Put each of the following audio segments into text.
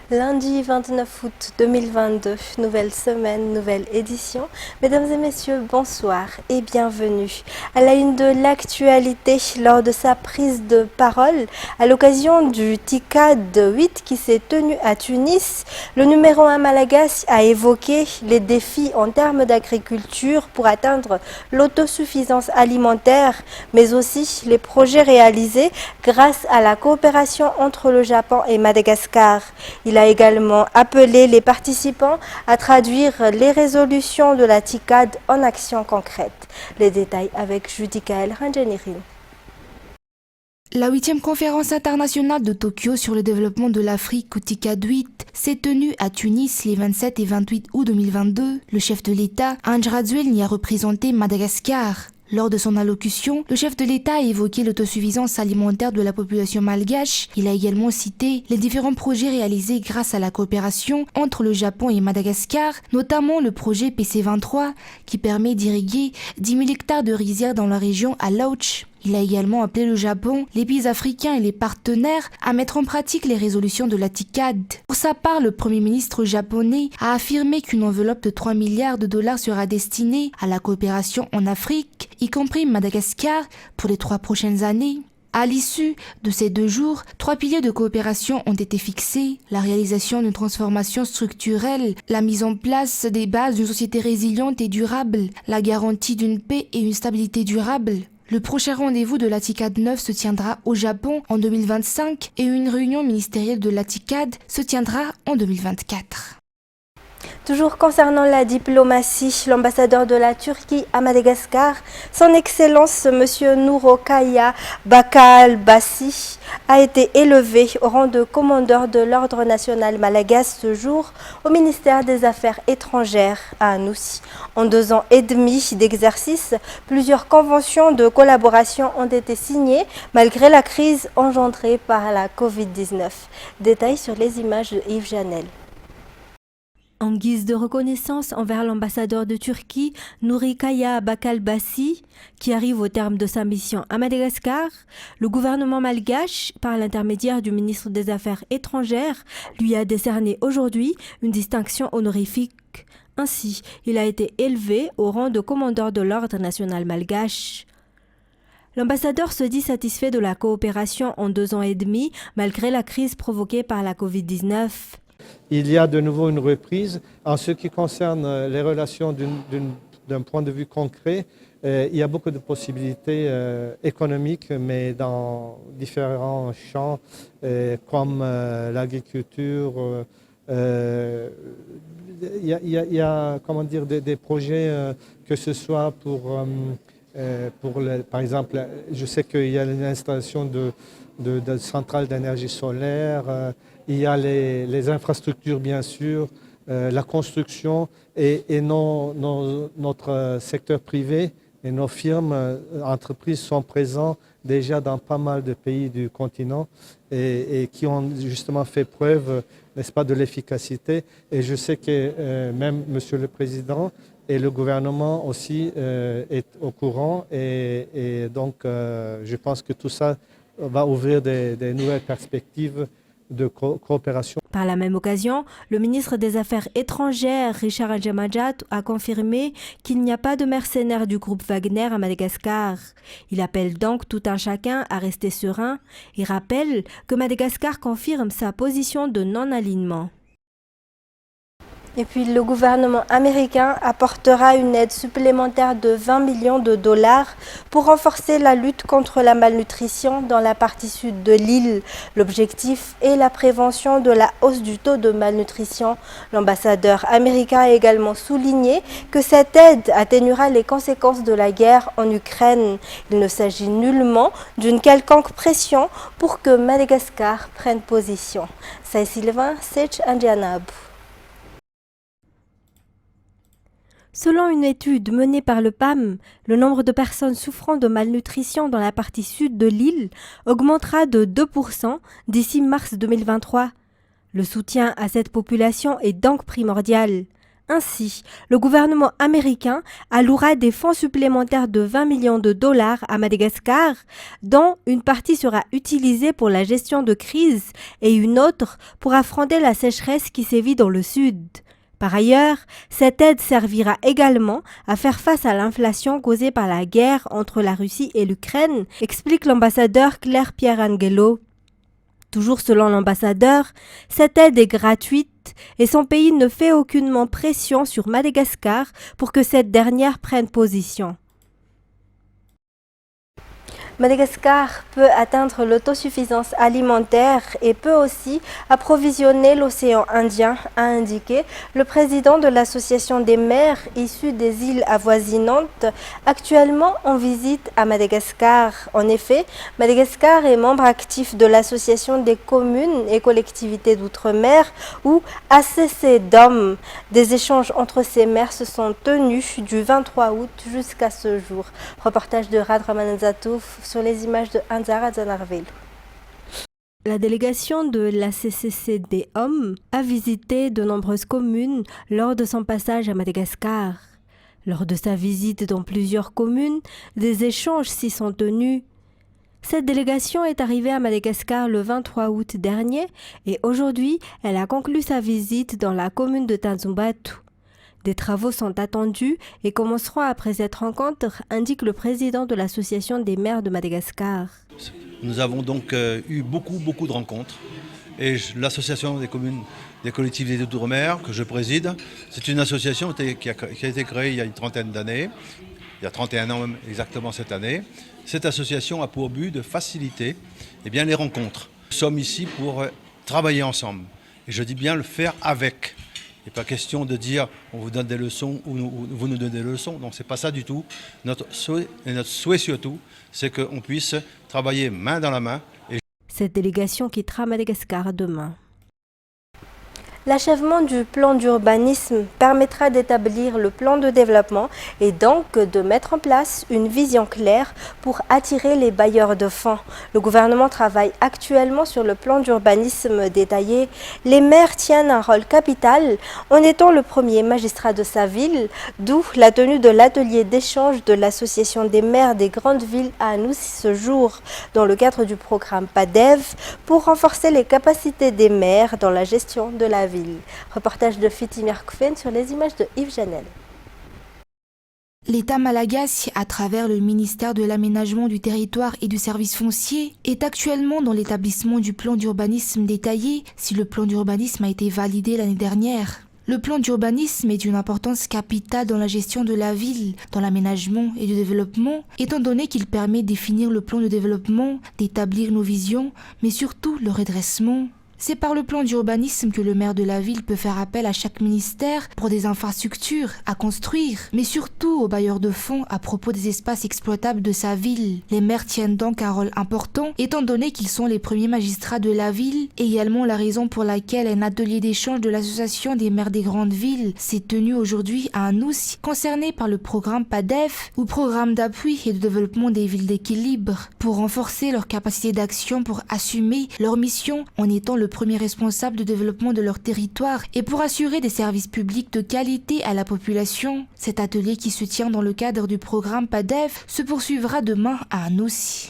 Lundi 29 août 2022, nouvelle semaine, nouvelle édition. Mesdames et messieurs, bonsoir et bienvenue à la une de l'actualité lors de sa prise de parole à l'occasion du TICAD 8 qui s'est tenu à Tunis. Le numéro 1 Malagasy a évoqué les défis en termes d'agriculture pour atteindre l'autosuffisance alimentaire, mais aussi les projets réalisés grâce à la coopération entre le Japon et Madagascar. Il a également appelé les participants à traduire les résolutions de la TICAD en actions concrètes. Les détails avec Judikael Ranjaniri. La 8e conférence internationale de Tokyo sur le développement de l'Afrique ou TICAD 8 s'est tenue à Tunis les 27 et 28 août 2022. Le chef de l'État, Andry Rajoelina, a représenté Madagascar. Lors de son allocution, le chef de l'État a évoqué l'autosuffisance alimentaire de la population malgache. Il a également cité les différents projets réalisés grâce à la coopération entre le Japon et Madagascar, notamment le projet PC23 qui permet d'irriguer 10 000 hectares de rizières dans la région à Laouch. Il a également appelé le Japon, les pays africains et les partenaires à mettre en pratique les résolutions de la TICAD. Pour sa part, le Premier ministre japonais a affirmé qu'une enveloppe de 3 milliards de dollars sera destinée à la coopération en Afrique, y compris Madagascar, pour les 3 prochaines années. À l'issue de ces 2 jours, 3 piliers de coopération ont été fixés. La réalisation d'une transformation structurelle, la mise en place des bases d'une société résiliente et durable, la garantie d'une paix et une stabilité durable. Le prochain rendez-vous de la TICAD 9 se tiendra au Japon en 2025 et une réunion ministérielle de la TICAD se tiendra en 2024. Toujours concernant la diplomatie, l'ambassadeur de la Turquie à Madagascar, son Excellence M. Nourokaya Bakalbasi, a été élevé au rang de commandeur de l'Ordre national malagasy ce jour au ministère des Affaires étrangères à Anoussi. En 2 ans et demi d'exercice, plusieurs conventions de collaboration ont été signées malgré la crise engendrée par la Covid-19. Détails sur les images de Yves Janel. En guise de reconnaissance envers l'ambassadeur de Turquie, Nourikaya Bakalbasi, qui arrive au terme de sa mission à Madagascar, le gouvernement malgache, par l'intermédiaire du ministre des Affaires étrangères, lui a décerné aujourd'hui une distinction honorifique. Ainsi, il a été élevé au rang de commandeur de l'Ordre national malgache. L'ambassadeur se dit satisfait de la coopération en 2 ans et demi, malgré la crise provoquée par la Covid-19. Il y a de nouveau une reprise. En ce qui concerne les relations d'un point de vue concret, il y a beaucoup de possibilités économiques, mais dans différents champs, comme l'agriculture. Il y a comment dire, des projets, que ce soit par exemple, je sais qu'il y a l'installation de centrales d'énergie solaire, il y a les infrastructures bien sûr, la construction et notre secteur privé et nos firmes, entreprises sont présents déjà dans pas mal de pays du continent et qui ont justement fait preuve, n'est-ce pas, de l'efficacité. Et je sais que même Monsieur le Président et le gouvernement aussi est au courant et donc je pense que tout ça va ouvrir des nouvelles perspectives de coopération. Par la même occasion, le ministre des Affaires étrangères, Richard Andjamajat, a confirmé qu'il n'y a pas de mercenaires du groupe Wagner à Madagascar. Il appelle donc tout un chacun à rester serein et rappelle que Madagascar confirme sa position de non-alignement. Et puis le gouvernement américain apportera une aide supplémentaire de 20 millions de dollars pour renforcer la lutte contre la malnutrition dans la partie sud de l'île. L'objectif est la prévention de la hausse du taux de malnutrition. L'ambassadeur américain a également souligné que cette aide atténuera les conséquences de la guerre en Ukraine. Il ne s'agit nullement d'une quelconque pression pour que Madagascar prenne position. C'est Sylvain Sech Indianab. Selon une étude menée par le PAM, le nombre de personnes souffrant de malnutrition dans la partie sud de l'île augmentera de 2% d'ici mars 2023. Le soutien à cette population est donc primordial. Ainsi, le gouvernement américain allouera des fonds supplémentaires de 20 millions de dollars à Madagascar, dont une partie sera utilisée pour la gestion de crise et une autre pour affronter la sécheresse qui sévit dans le sud. Par ailleurs, cette aide servira également à faire face à l'inflation causée par la guerre entre la Russie et l'Ukraine, explique l'ambassadeur Claire Pierangelo. Toujours selon l'ambassadeur, cette aide est gratuite et son pays ne fait aucunement pression sur Madagascar pour que cette dernière prenne position. Madagascar peut atteindre l'autosuffisance alimentaire et peut aussi approvisionner l'océan Indien, a indiqué le président de l'association des maires issus des îles avoisinantes, actuellement en visite à Madagascar. En effet, Madagascar est membre actif de l'association des communes et collectivités d'outre-mer ou ACC-DOM. Des échanges entre ces maires se sont tenus du 23 août jusqu'à ce jour. Reportage de Rad Ramanazatouf sur les images de Anzara Zanarville. La délégation de la CCCDOM a visité de nombreuses communes lors de son passage à Madagascar. Lors de sa visite dans plusieurs communes, des échanges s'y sont tenus. Cette délégation est arrivée à Madagascar le 23 août dernier et aujourd'hui, elle a conclu sa visite dans la commune de Tanzumbatu. Des travaux sont attendus et commenceront après cette rencontre, indique le président de l'association des maires de Madagascar. Nous avons donc eu beaucoup de rencontres et l'association des communes, des collectivités d'outre-mer que je préside, c'est une association qui a été créée il y a une trentaine d'années, il y a 31 ans même exactement cette année. Cette association a pour but de faciliter les rencontres. Nous sommes ici pour travailler ensemble et je dis bien le faire avec. Il n'est pas question de dire on vous donne des leçons ou vous nous donnez des leçons. Non, ce n'est pas ça du tout. Notre souhait surtout, c'est qu'on puisse travailler main dans la main. Cette délégation quittera Madagascar demain. L'achèvement du plan d'urbanisme permettra d'établir le plan de développement et donc de mettre en place une vision claire pour attirer les bailleurs de fonds. Le gouvernement travaille actuellement sur le plan d'urbanisme détaillé. Les maires tiennent un rôle capital en étant le premier magistrat de sa ville, d'où la tenue de l'atelier d'échange de l'association des maires des grandes villes à Anoussi ce jour, dans le cadre du programme PADEV, pour renforcer les capacités des maires dans la gestion de la ville. Reportage de Fitimir Koufen sur les images de Yves Janel. L'État malagasy, à travers le ministère de l'Aménagement du Territoire et du Service foncier, est actuellement dans l'établissement du plan d'urbanisme détaillé si le plan d'urbanisme a été validé l'année dernière. Le plan d'urbanisme est d'une importance capitale dans la gestion de la ville, dans l'aménagement et le développement, étant donné qu'il permet de définir le plan de développement, d'établir nos visions, mais surtout le redressement. C'est par le plan d'urbanisme que le maire de la ville peut faire appel à chaque ministère pour des infrastructures à construire, mais surtout aux bailleurs de fonds à propos des espaces exploitables de sa ville. Les maires tiennent donc un rôle important, étant donné qu'ils sont les premiers magistrats de la ville, également la raison pour laquelle un atelier d'échange de l'association des maires des grandes villes s'est tenu aujourd'hui à Anoussi, concerné par le programme PADEF, ou programme d'appui et de développement des villes d'équilibre, pour renforcer leur capacité d'action pour assumer leur mission en étant le premier responsable de développement de leur territoire et pour assurer des services publics de qualité à la population. Cet atelier qui se tient dans le cadre du programme PADEF se poursuivra demain à Anoussi.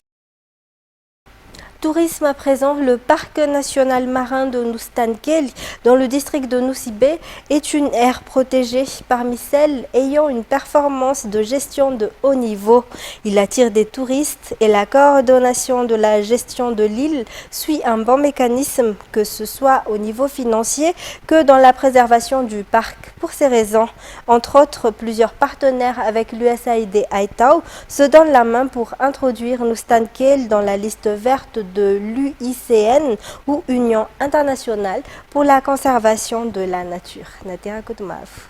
Tourisme à présent, le parc national marin de Nuustankel dans le district de Nuusi-Bé est une aire protégée parmi celles ayant une performance de gestion de haut niveau. Il attire des touristes et la coordination de la gestion de l'île suit un bon mécanisme, que ce soit au niveau financier que dans la préservation du parc. Pour ces raisons, entre autres, plusieurs partenaires avec l'USAID ITAO se donnent la main pour introduire Nuustankel dans la liste verte de l'UICN ou Union internationale pour la conservation de la nature. Natera Koutmaaf.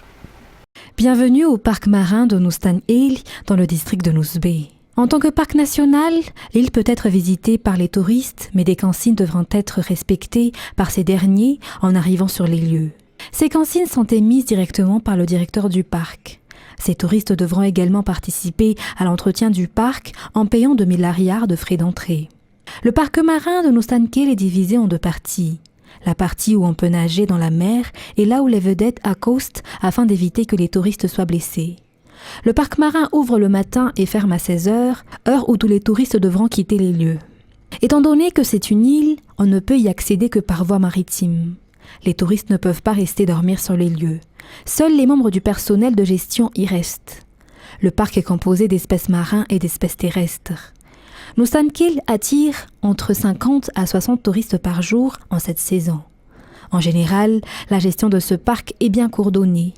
Bienvenue au parc marin de Nuustankel dans le district de Nuusi-Bé. En tant que parc national, l'île peut être visitée par les touristes, mais des consignes devront être respectées par ces derniers en arrivant sur les lieux. Ces consignes sont émises directement par le directeur du parc. Ces touristes devront également participer à l'entretien du parc en payant 2000 ariars de frais d'entrée. Le parc marin de Nuustankel est divisé en deux parties. La partie où on peut nager dans la mer est là où les vedettes accostent afin d'éviter que les touristes soient blessés. Le parc marin ouvre le matin et ferme à 16 heures, heure où tous les touristes devront quitter les lieux. Étant donné que c'est une île, on ne peut y accéder que par voie maritime. Les touristes ne peuvent pas rester dormir sur les lieux. Seuls les membres du personnel de gestion y restent. Le parc est composé d'espèces marins et d'espèces terrestres. Nuusan Kil attire entre 50 à 60 touristes par jour en cette saison. En général, la gestion de ce parc est bien coordonnée.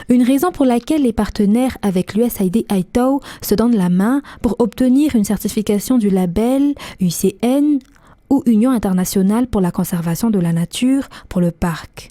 Une raison pour laquelle les partenaires avec l'USAID Aitao se donnent la main pour obtenir une certification du label UCN ou Union internationale pour la conservation de la nature pour le parc.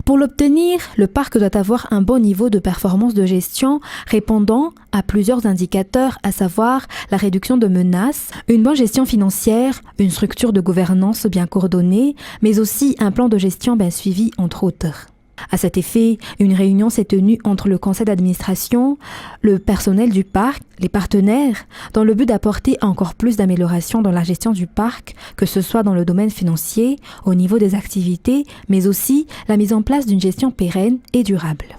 Pour l'obtenir, le parc doit avoir un bon niveau de performance de gestion répondant à plusieurs indicateurs, à savoir la réduction de menaces, une bonne gestion financière, une structure de gouvernance bien coordonnée, mais aussi un plan de gestion bien suivi, entre autres. À cet effet, une réunion s'est tenue entre le conseil d'administration, le personnel du parc, les partenaires, dans le but d'apporter encore plus d'améliorations dans la gestion du parc, que ce soit dans le domaine financier, au niveau des activités, mais aussi la mise en place d'une gestion pérenne et durable.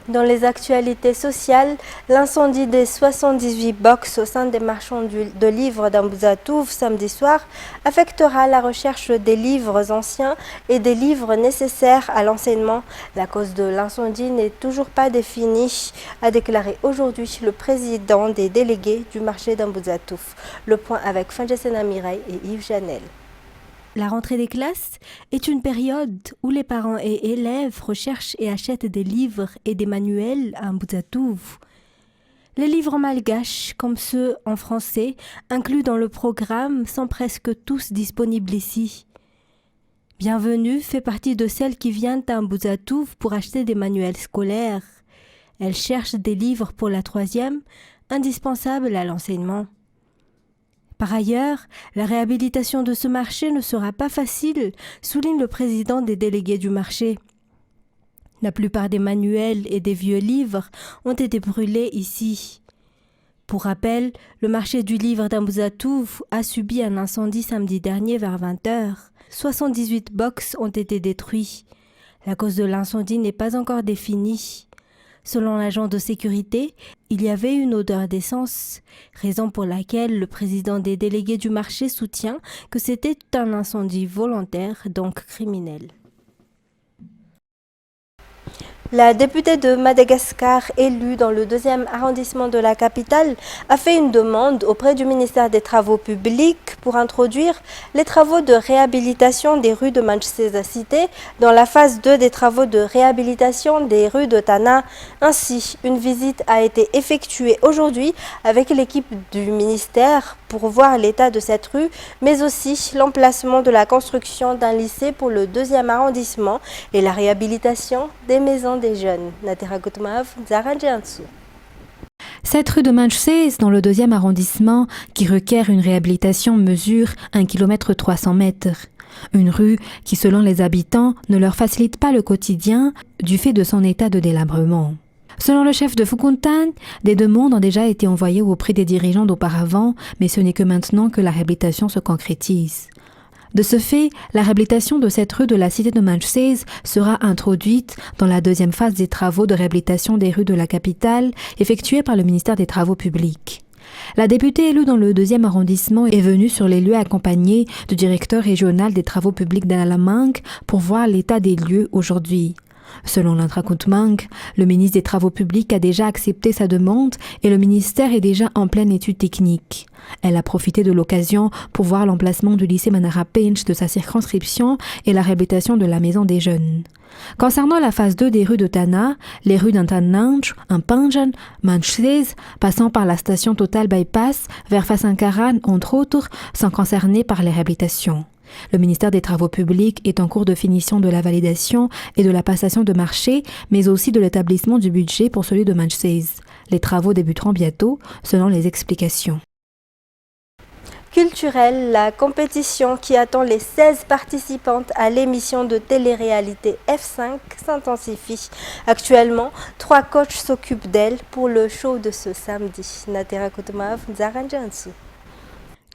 Dans les actualités sociales, l'incendie des 78 box au sein des marchands de livres d'Ambuzatouf samedi soir affectera la recherche des livres anciens et des livres nécessaires à l'enseignement. La cause de l'incendie n'est toujours pas définie, a déclaré aujourd'hui le président des délégués du marché d'Ambuzatouf. Le point avec Fanjasena Mireille et Yves Janel. La rentrée des classes est une période où les parents et élèves recherchent et achètent des livres et des manuels à Ambuzatouf. Les livres malgaches, comme ceux en français, inclus dans le programme, sont presque tous disponibles ici. Bienvenue fait partie de celles qui viennent à Ambuzatouf pour acheter des manuels scolaires. Elle cherche des livres pour la 3e, indispensables à l'enseignement. Par ailleurs, la réhabilitation de ce marché ne sera pas facile, souligne le président des délégués du marché. La plupart des manuels et des vieux livres ont été brûlés ici. Pour rappel, le marché du livre d'Ambuzatouf a subi un incendie samedi dernier vers 20h. 78 box ont été détruits. La cause de l'incendie n'est pas encore définie. Selon l'agent de sécurité, il y avait une odeur d'essence, raison pour laquelle le président des délégués du marché soutient que c'était un incendie volontaire, donc criminel. La députée de Madagascar, élue dans le 2e arrondissement de la capitale, a fait une demande auprès du ministère des Travaux publics pour introduire les travaux de réhabilitation des rues de Manchester Cité dans la phase 2 des travaux de réhabilitation des rues de Tana. Ainsi, une visite a été effectuée aujourd'hui avec l'équipe du ministère pour voir l'état de cette rue, mais aussi l'emplacement de la construction d'un lycée pour le 2e arrondissement et la réhabilitation des maisons des jeunes. Cette rue de Manchester, dans le 2e arrondissement, qui requiert une réhabilitation, mesure 1 km 300 mètres. Une rue qui, selon les habitants, ne leur facilite pas le quotidien du fait de son état de délabrement. Selon le chef de Fukuntan, des demandes ont déjà été envoyées auprès des dirigeants d'auparavant, mais ce n'est que maintenant que la réhabilitation se concrétise. De ce fait, la réhabilitation de cette rue de la cité de Manchester sera introduite dans la 2e phase des travaux de réhabilitation des rues de la capitale effectués par le ministère des Travaux publics. La députée élue dans le 2e arrondissement est venue sur les lieux accompagnée du directeur régional des Travaux publics d'Alamangue pour voir l'état des lieux aujourd'hui. Selon l'Intracontmang, le ministre des Travaux publics a déjà accepté sa demande et le ministère est déjà en pleine étude technique. Elle a profité de l'occasion pour voir l'emplacement du lycée Manara Pinch de sa circonscription et la réhabilitation de la maison des jeunes. Concernant la phase 2 des rues de Tana, les rues d'Antananj, Ampanjan, Manchester, passant par la station Total Bypass vers Fasankaran, entre autres, sont concernées par les réhabilitations. Le ministère des Travaux publics est en cours de finition de la validation et de la passation de marché, mais aussi de l'établissement du budget pour celui de Manchester. Les travaux débuteront bientôt, selon les explications. Culturelle, la compétition qui attend les 16 participantes à l'émission de télé-réalité F5 s'intensifie. Actuellement, 3 coachs s'occupent d'elle pour le show de ce samedi.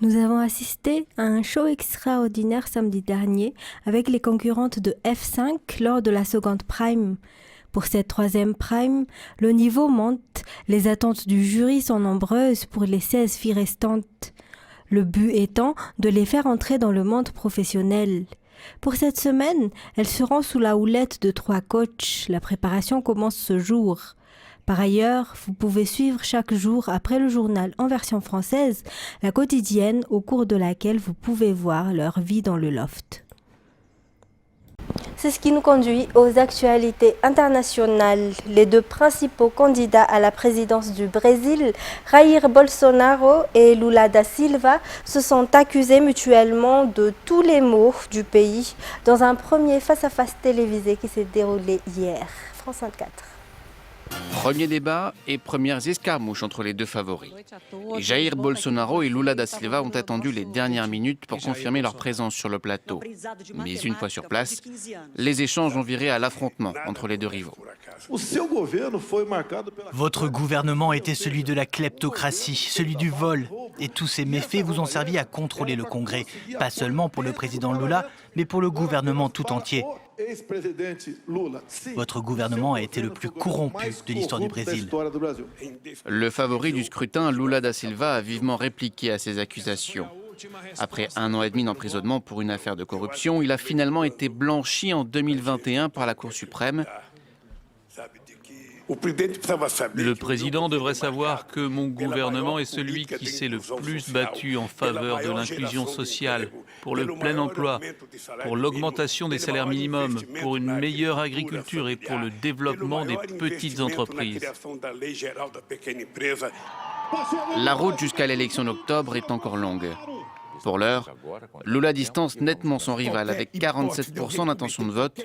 Nous avons assisté à un show extraordinaire samedi dernier avec les concurrentes de F5 lors de la seconde prime. Pour cette troisième prime, le niveau monte, les attentes du jury sont nombreuses pour les 16 filles restantes. Le but étant de les faire entrer dans le monde professionnel. Pour cette semaine, elles seront sous la houlette de 3 coachs. La préparation commence ce jour. Par ailleurs, vous pouvez suivre chaque jour après le journal en version française, la quotidienne au cours de laquelle vous pouvez voir leur vie dans le loft. C'est ce qui nous conduit aux actualités internationales. Les 2 principaux candidats à la présidence du Brésil, Jair Bolsonaro et Lula da Silva, se sont accusés mutuellement de tous les maux du pays dans un premier face-à-face télévisé qui s'est déroulé hier. France 24. Premier débat et premières escarmouches entre les 2 favoris. Et Jair Bolsonaro et Lula da Silva ont attendu les dernières minutes pour confirmer leur présence sur le plateau. Mais une fois sur place, les échanges ont viré à l'affrontement entre les 2 rivaux. Votre gouvernement était celui de la kleptocratie, celui du vol. Et tous ces méfaits vous ont servi à contrôler le Congrès. Pas seulement pour le président Lula, mais pour le gouvernement tout entier. Votre gouvernement a été le plus corrompu de l'histoire du Brésil. Le favori du scrutin, Lula da Silva, a vivement répliqué à ces accusations. Après 1 an et demi d'emprisonnement pour une affaire de corruption, il a finalement été blanchi en 2021 par la Cour suprême. Le président devrait savoir que mon gouvernement est celui qui s'est le plus battu en faveur de l'inclusion sociale, pour le plein emploi, pour l'augmentation des salaires minimums, pour une meilleure agriculture et pour le développement des petites entreprises. La route jusqu'à l'élection d'octobre est encore longue. Pour l'heure, Lula distance nettement son rival avec 47% d'intention de vote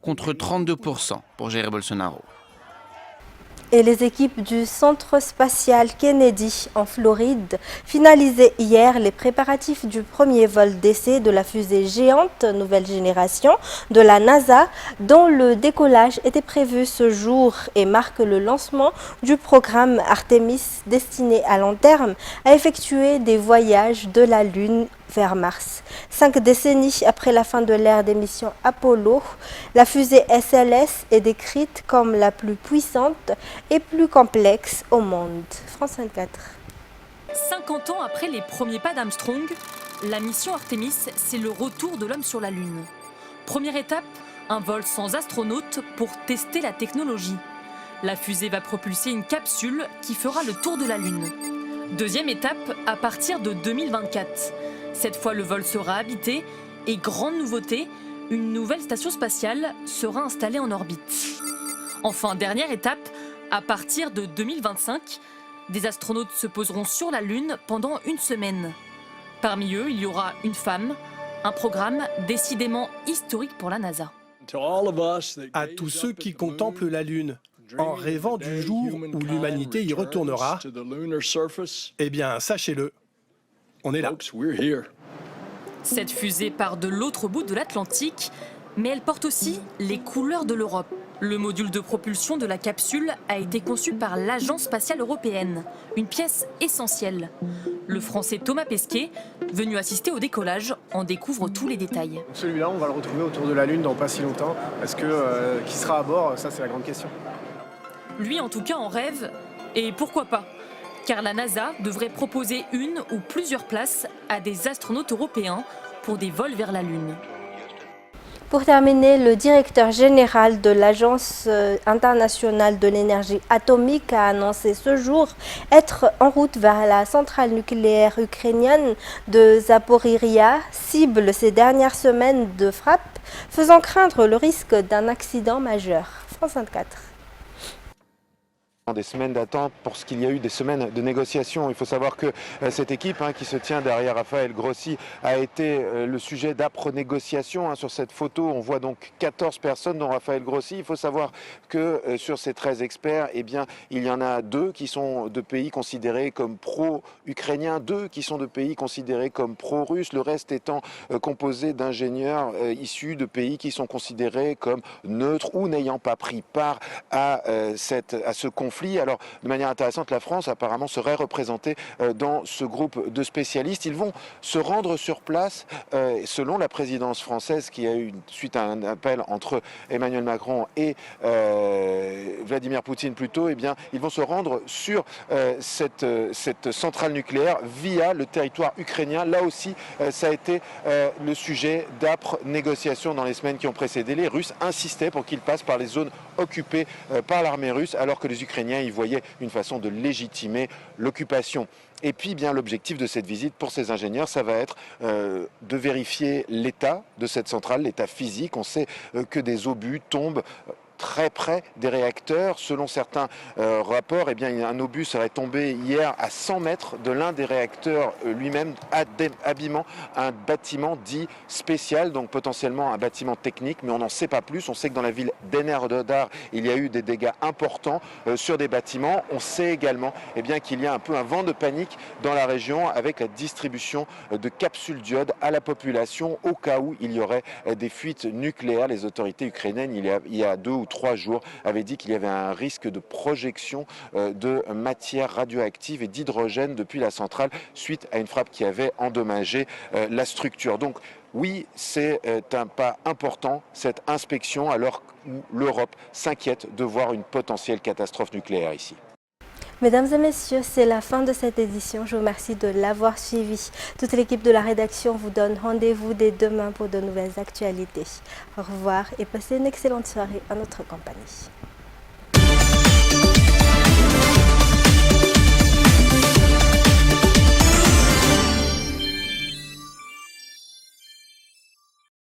contre 32% pour Jair Bolsonaro. Et les équipes du Centre spatial Kennedy en Floride finalisaient hier les préparatifs du premier vol d'essai de la fusée géante nouvelle génération de la NASA dont le décollage était prévu ce jour et marque le lancement du programme Artemis destiné à long terme à effectuer des voyages de la Lune vers Mars. 5 décennies après la fin de l'ère des missions Apollo, la fusée SLS est décrite comme la plus puissante et plus complexe au monde. France 24. 50 ans après les premiers pas d'Armstrong, la mission Artemis, c'est le retour de l'homme sur la Lune. Première étape, un vol sans astronaute pour tester la technologie. La fusée va propulser une capsule qui fera le tour de la Lune. Deuxième étape, à partir de 2024. Cette fois, le vol sera habité et, grande nouveauté, une nouvelle station spatiale sera installée en orbite. Enfin, dernière étape, à partir de 2025, des astronautes se poseront sur la Lune pendant 1 semaine. Parmi eux, il y aura une femme, un programme décidément historique pour la NASA. À tous ceux qui contemplent la Lune, en rêvant du jour où l'humanité y retournera, eh bien, sachez-le, on est là. Cette fusée part de l'autre bout de l'Atlantique, mais elle porte aussi les couleurs de l'Europe. Le module de propulsion de la capsule a été conçu par l'Agence spatiale européenne, une pièce essentielle. Le Français Thomas Pesquet, venu assister au décollage, en découvre tous les détails. Celui-là, on va le retrouver autour de la Lune dans pas si longtemps. Est-ce que qui sera à bord? Ça, c'est la grande question. Lui, en tout cas, en rêve, et pourquoi pas? Car la NASA devrait proposer une ou plusieurs places à des astronautes européens pour des vols vers la Lune. Pour terminer, le directeur général de l'Agence internationale de l'énergie atomique a annoncé ce jour être en route vers la centrale nucléaire ukrainienne de Zaporizhzhia, cible ces dernières semaines de frappe, faisant craindre le risque d'un accident majeur. France 24. Des semaines d'attente pour ce qu'il y a eu des semaines de négociations. Il faut savoir que cette équipe qui se tient derrière Raphaël Grossi a été le sujet d'âpres négociations. Sur cette photo, on voit donc 14 personnes dont Raphaël Grossi. Il faut savoir que sur ces 13 experts, eh bien, il y en a 2 qui sont de pays considérés comme pro-ukrainiens, 2 qui sont de pays considérés comme pro-russes, le reste étant composé d'ingénieurs issus de pays qui sont considérés comme neutres ou n'ayant pas pris part à ce conflit conflit. Alors, de manière intéressante, la France apparemment serait représentée dans ce groupe de spécialistes. Ils vont se rendre sur place, selon la présidence française, qui a eu, suite à un appel entre Emmanuel Macron et Vladimir Poutine plutôt, eh bien, ils vont se rendre sur cette centrale nucléaire via le territoire ukrainien. Là aussi, ça a été le sujet d'âpres négociations dans les semaines qui ont précédé. Les Russes insistaient pour qu'ils passent par les zones occupées par l'armée russe, alors que les Ukrainiens y voyaient une façon de légitimer l'occupation. Et puis, bien, l'objectif de cette visite pour ces ingénieurs, ça va être de vérifier l'état de cette centrale, l'état physique. On sait que des obus tombent très près des réacteurs. Selon certains rapports, eh bien, un obus serait tombé hier à 100 mètres de l'un des réacteurs lui-même, abîmant un bâtiment dit spécial, donc potentiellement un bâtiment technique, mais on n'en sait pas plus. On sait que dans la ville d'Enerhodar, il y a eu des dégâts importants sur des bâtiments. On sait également eh bien, qu'il y a un peu un vent de panique dans la région avec la distribution de capsules d'iode à la population au cas où il y aurait des fuites nucléaires. Les autorités ukrainiennes, il y a 2 ou 3 jours, avaient dit qu'il y avait un risque de projection de matière radioactive et d'hydrogène depuis la centrale suite à une frappe qui avait endommagé la structure. Donc oui, c'est un pas important, cette inspection, alors que l'Europe s'inquiète de voir une potentielle catastrophe nucléaire ici. Mesdames et messieurs, c'est la fin de cette édition. Je vous remercie de l'avoir suivi. Toute l'équipe de la rédaction vous donne rendez-vous dès demain pour de nouvelles actualités. Au revoir et passez une excellente soirée en notre compagnie.